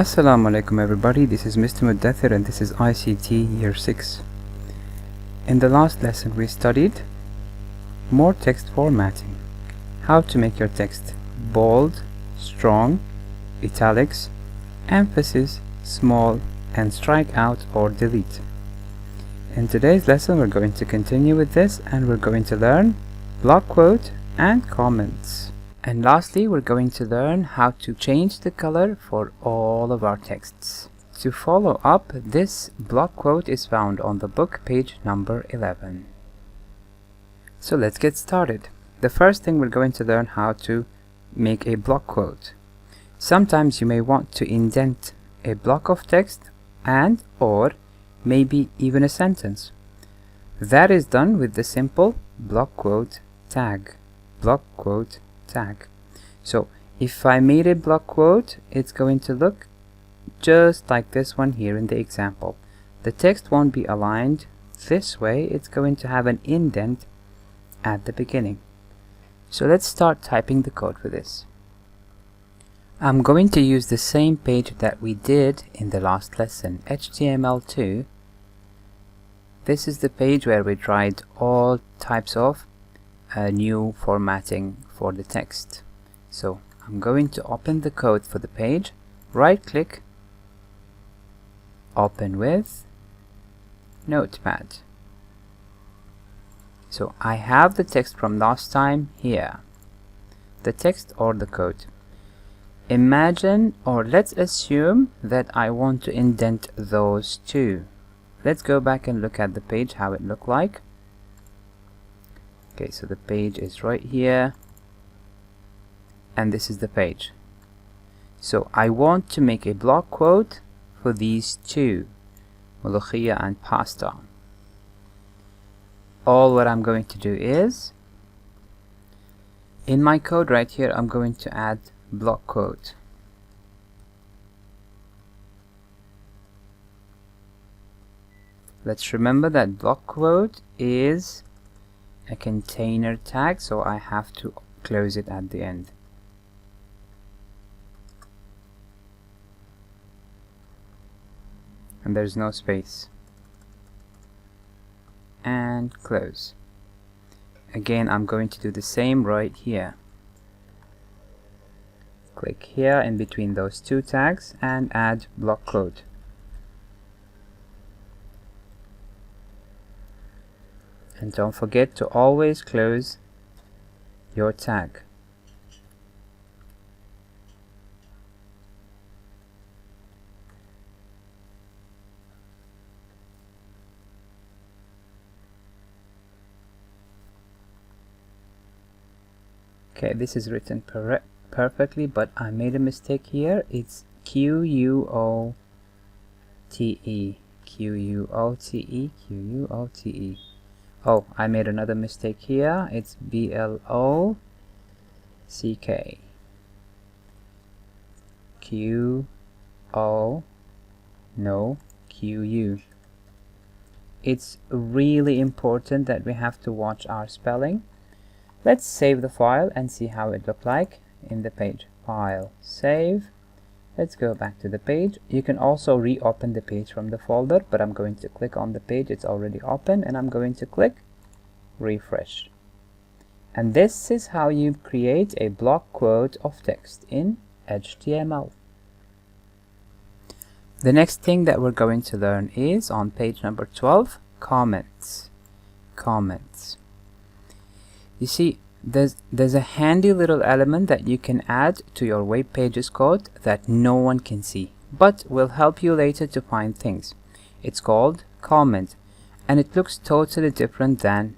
Assalamu alaikum everybody, this is Mr. Muddathir and this is ICT Year 6. In the last lesson we studied more text formatting, how to make your text bold, strong, italics, emphasis, small, and strike out or delete. In today's lesson we're going to continue with this and we're going to learn block quote and comments. And lastly, we're going to learn how to change the color for all of our texts. To follow up, this block quote is found on the book, page number 11. So let's get started. The first thing we're going to learn how to make a block quote. Sometimes you may want to indent a block of text and or maybe even a sentence. That is done with the simple block quote tag. Block quote tag. So if I made a block quote, it's going to look just like this one here in the example. The text won't be aligned this way, it's going to have an indent at the beginning. So let's start typing the code for this. I'm going to use the same page that we did in the last lesson, HTML2. This is the page where we tried all types of new formatting for the text. So I'm going to open the code for the page, right click, open with Notepad. So I have the text from last time here, the text or the code. Imagine, or let's assume that I want to indent those two. Let's go back and look at the page, how it looked like. Okay, so the page is right here and this is the page. So I want to make a block quote for these two, mulukhiyya and pasta. All what I'm going to do is, in my code right here, I'm going to add block quote. Let's remember that block quote is a container tag, so I have to close it at the end. And there's no space. And close. Again, I'm going to do the same right here. Click here in between those two tags and add block quote. And don't forget to always close your tag. Okay, this is written perfectly, but I made a mistake here. It's Q-U-O-T-E. Q-U-O-T-E. Q-U-O-T-E. Oh, I made another mistake here. It's B-L-O-C-K. Q-O, no, Q-U. It's really important that we have to watch our spelling. Let's save the file and see how it looked like in the page. File, save. Let's go back to the page. You can also reopen the page from the folder, but I'm going to click on the page. It's already open and I'm going to click refresh. And this is how you create a block quote of text in HTML. The next thing that we're going to learn is on page number 12, comments. Comments. You see, there's a handy little element that you can add to your web page's code that no one can see, but will help you later to find things. It's called comment, and it looks totally different than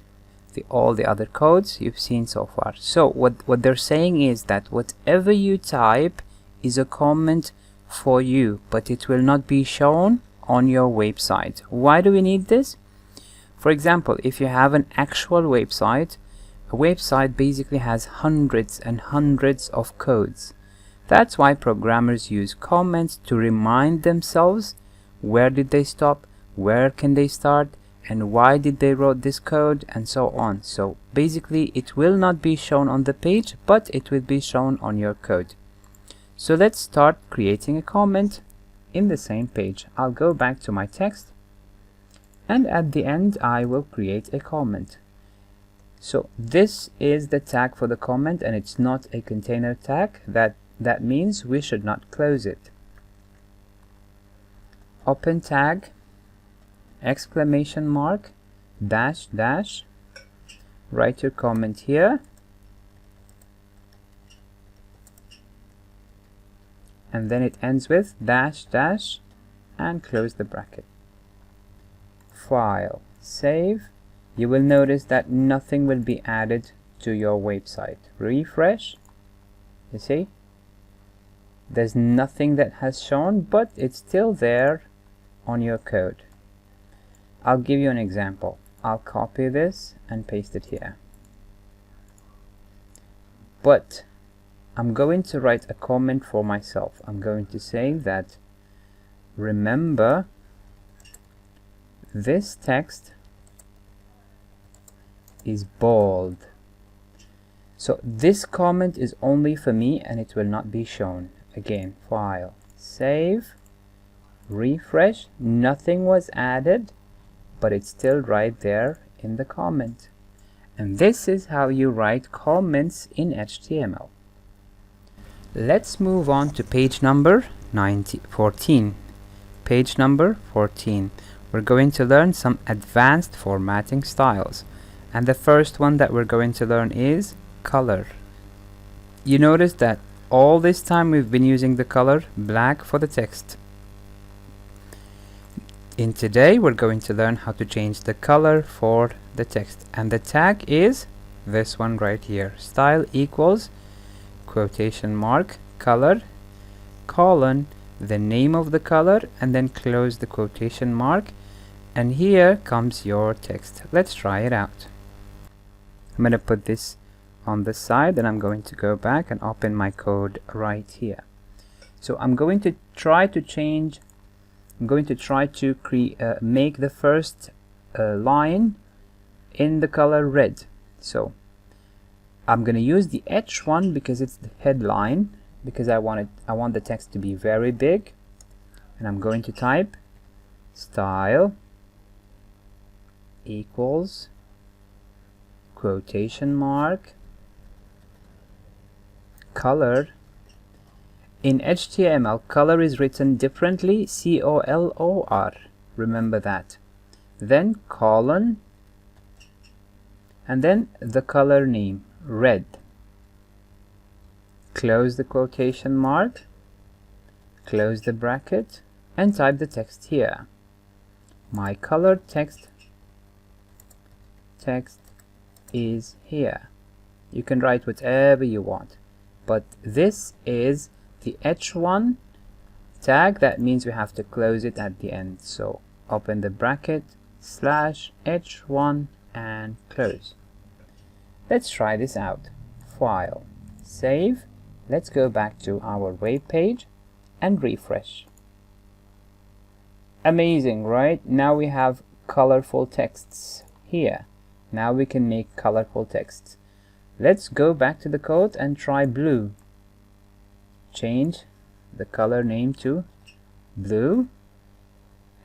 all the other codes you've seen so far. So what they're saying is that whatever you type is a comment for you, but it will not be shown on your website. Why do we need this? For example, if you have an actual website, a website basically has hundreds and hundreds of codes. That's why programmers use comments to remind themselves where did they stop, where can they start, and why did they wrote this code, and so on. So basically it will not be shown on the page, but it will be shown on your code. So let's start creating a comment in the same page. I'll go back to my text, and at the end I will create a comment. So this is the tag for the comment, and it's not a container tag. That means we should not close it. Open tag, exclamation mark, dash dash, write your comment here, and then it ends with dash dash, and close the bracket. File, save. You will notice that nothing will be added to your website. Refresh. You see? There's nothing that has shown, but it's still there on your code. I'll give you an example. I'll copy this and paste it here. But I'm going to write a comment for myself. I'm going to say that, remember, this text is bold. So this comment is only for me and it will not be shown. Again, file, save, refresh. Nothing was added, but it's still right there in the comment. And this is how you write comments in HTML. Let's move on to page number 14. Page number 14. We're going to learn some advanced formatting styles. And the first one that we're going to learn is color. You notice that all this time we've been using the color black for the text. In today we're going to learn how to change the color for the text, and the tag is this one right here. Style equals quotation mark color colon the name of the color, and then close the quotation mark, and here comes your text. Let's try it out. I'm going to put this on the side, and I'm going to go back and open my code right here. So I'm going to try to change, I'm going to try to make the first line in the color red. So I'm going to use the H1 because it's the headline, because I want the text to be very big, and I'm going to type style equals quotation mark color. In HTML, color is written differently, C-O-L-O-R. Remember that. Then colon, and then the color name, red. Close the quotation mark, close the bracket, and type the text here. My color text is here. You can write whatever you want, but this is the H1 tag. That means we have to close it at the end. So open the bracket /H1 and close. Let's try this out. File, save. Let's go back to our web page and refresh. Amazing, right? Now we have colorful texts here. Now we can make colorful texts. Let's go back to the code and try blue. Change the color name to blue,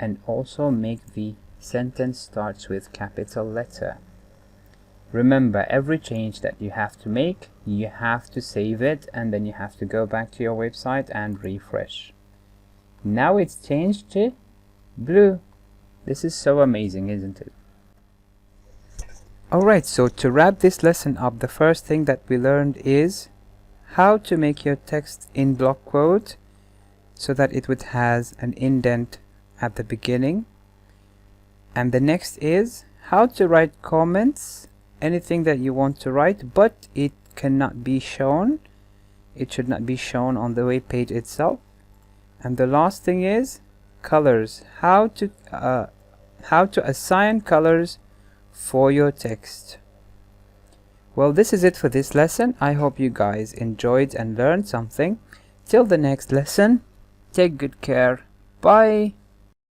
and also make the sentence starts with capital letter. Remember, every change that you have to make, you have to save it, and then you have to go back to your website and refresh. Now it's changed to blue. This is so amazing, isn't it? Alright, so to wrap this lesson up, the first thing that we learned is how to make your text in Blockquote so that it would has an indent at the beginning. And the next is how to write comments, anything that you want to write, but it cannot be shown. It should not be shown on the web page itself. And the last thing is colors, how to assign colors for your text. Well, this is it for this lesson. I hope you guys enjoyed and learned something. Till the next lesson, take good care. Bye.